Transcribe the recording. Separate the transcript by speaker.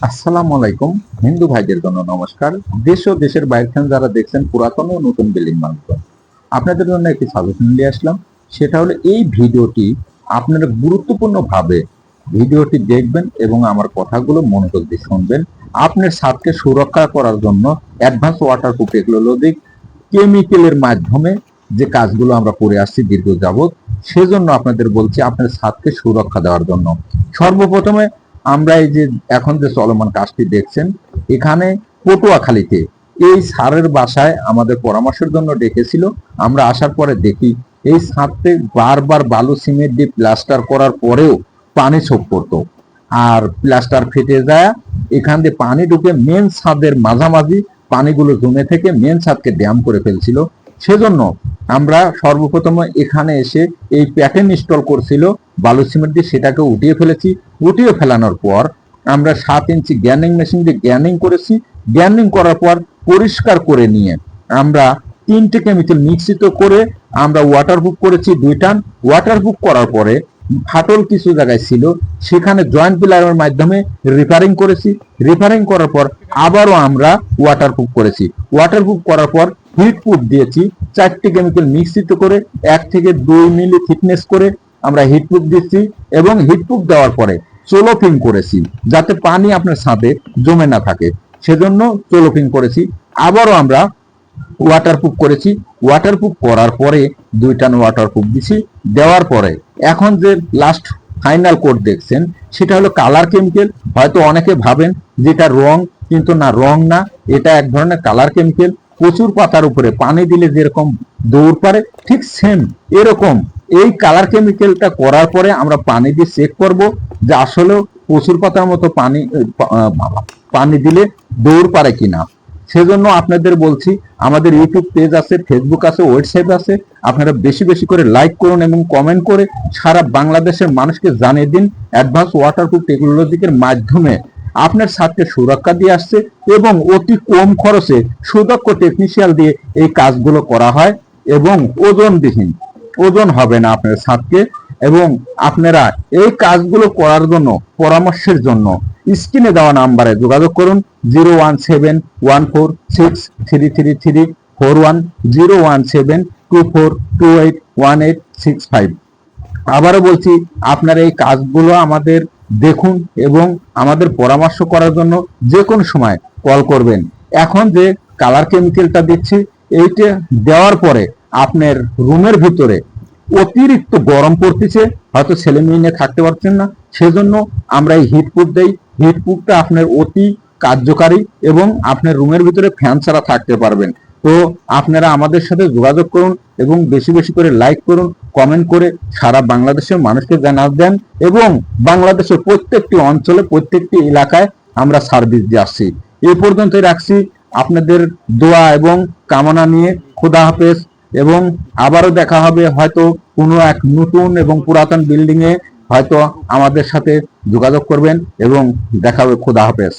Speaker 1: আসসালামু আলাইকুম। হিন্দু ভাইদের জন্য নমস্কার। দেশ ও দেশের বাইরে থেকে যারা দেখছেন পুরাতন ও নতুন বিল্ডিং বানাচ্ছেন, আপনাদের জন্য একটি সাজেশন নিয়ে আসলাম। সেটা হলো এই ভিডিওটি আপনারা গুরুত্বপূর্ণভাবে ভিডিওটি দেখবেন এবং আমার কথাগুলো মনোযোগ দিয়ে শুনবেন। আপনার ছাদকে সুরক্ষা করার জন্য অ্যাডভান্স ওয়াটারপ্রুফ টেকনোলজি কেমিক্যালের মাধ্যমে যে কাজগুলো আমরা করে আসছি দীর্ঘ যাবৎ, সেজন্য আপনাদের বলছি আপনার ছাদকে সুরক্ষা দেওয়ার জন্য। সর্বপ্রথমে আমরা এই যে এখন যে চলমান কাজটি দেখছেন, এখানে পটুয়াখালীতে এই স্যারের বাসায় আমাদের পরামর্শের জন্য ডেকেছিল। আমরা আসার পরে দেখি এই ছাদতে বারবার বালু সিমেন্ট দিয়ে প্লাস্টার করার পরেও পানি ছোপ করতো, আর প্লাস্টার ফেটে যায়, এখান দিয়ে পানি ঢুকে মেন ছাদের মাঝামাঝি পানিগুলো জমে থেকে মেন ছাদকে ড্যাম করে ফেলছিল। সেজন্য আমরা সর্বপ্রথম এখানে এসে এই প্যাটার্ন ইনস্টল করছিল বালু সিমেন্ট দিয়ে, সেটাকে উঠিয়ে ফেলেছি। উঠিয়ে ফেলানোর পর আমরা 7 ইঞ্চি গ্যানিং মেশিন দিয়ে গ্যানিং করেছি। গ্যানিং করার পর পরিষ্কার করে নিয়ে আমরা 3টে কেমিক্যাল মিশ্রিত করে আমরা ওয়াটারপ্রুফ করেছি 2 টান। ওয়াটারপ্রুফ করার পরে ফাটল কিছু জায়গায় ছিল, সেখানে জয়েন্ট পিলারের মাধ্যমে রিপেয়ারিং করেছি। রিপেয়ারিং করার পর আবারও আমরা ওয়াটারপ্রুফ করেছি। ওয়াটারপ্রুফ করার পর হিট প্রুফ দিয়েছি 4টে কেমিক্যাল মিশ্রিত করে 1 থেকে 2 মিলি থিকনেস করে আমরা হিট প্রুফ দিচ্ছি। এবং হিট প্রুফ দেওয়ার পরে চোলোফিং করেছি যাতে পানি আপনার ছাদে জমে না থাকে, সেজন্য চোলোফিং করেছি। আবারও আমরা ওয়াটারপ্রুফ করেছি। ওয়াটারপ্রুফ করার পরে 2 টান ওয়াটারপ্রুফ দিছি। দেওয়ার পরে এখন যে লাস্ট ফাইনাল কোড দেখছেন, সেটা হলো কালার কেমিক্যাল। হয়তো অনেকে ভাবেন যেটা রং, কিন্তু না, রং না, এটা এক ধরনের কালার কেমিক্যাল। প্রচুর পাতার উপরে পানি দিলে যেরকম দৌড় পারে, ঠিক সেম এরকম এই কালার কেমিক্যালটা করার পরে আমরা পানি দিয়ে চেক করব যে আসলে প্রচুর পাতার মতো পানি দিলে দৌড় পারে কিনা। সেজন্য আপনাদের বলছি, আমাদের ইউটিউব পেজ আছে, ফেসবুক আছে, ওয়েবসাইট আছে, আপনারা বেশি বেশি করে লাইক করুন এবং কমেন্ট করে সারা বাংলাদেশের মানুষকে জানিয়ে দিন অ্যাডভান্স ওয়াটারপ্রুফ টেকনোলজির মাধ্যমে আপনার ছাদকে সুরক্ষা দিয়ে আসছে এবং অতি কম খরচে সুদক্ষ টেকনিশিয়াল দিয়ে এই কাজগুলো করা হয় এবং ওজনবিহীন, ওজন হবে না আপনার ছাদকে। এবং আপনারা এই কাজগুলো করার জন্য পরামর্শের জন্য স্ক্রিনে দেওয়া নাম্বারে যোগাযোগ করুন 01711463334 01724281865। আবারও বলছি, আপনারা এই কাজগুলো আমাদের দেখুন এবং আমাদের পরামর্শ করার জন্য যে কোনো সময় কল করবেন। এখন যে কালার কেমিক্যালটা দিচ্ছি, এইটা দেওয়ার পরে আপনার রুমের ভিতরে অতিরিক্ত গরম পড়তেছে, হয়তো ছেলে মেয়ে নিয়ে থাকতে পারছেন না, সেজন্য আমরা এই হিটপ্রুফ দেই। হিটপ্রুফটা আপনার অতি কার্যকারী এবং আপনার রুমের ভিতরে ফ্যান ছাড়া থাকতে পারবেন। তো আপনারা আমাদের সাথে যোগাযোগ করুন এবং বেশি বেশি করে লাইক করুন, কমেন্ট করে সারা বাংলাদেশের মানুষকে জানান দেন এবং বাংলাদেশের প্রত্যেকটি অঞ্চলে, প্রত্যেকটি এলাকায় আমরা সার্ভিস দিয়ে আসছি। এই পর্যন্তই রাখছি। আপনাদের দোয়া এবং কামনা নিয়ে খোদা হাফেজ। এবং আবারও দেখা হবে হয়তো কোনো এক নতুন এবং পুরাতন বিল্ডিং এ, হয়তো আমাদের সাথে যোগাযোগ করবেন এবং দেখা হবে। খোদা হাফেজ।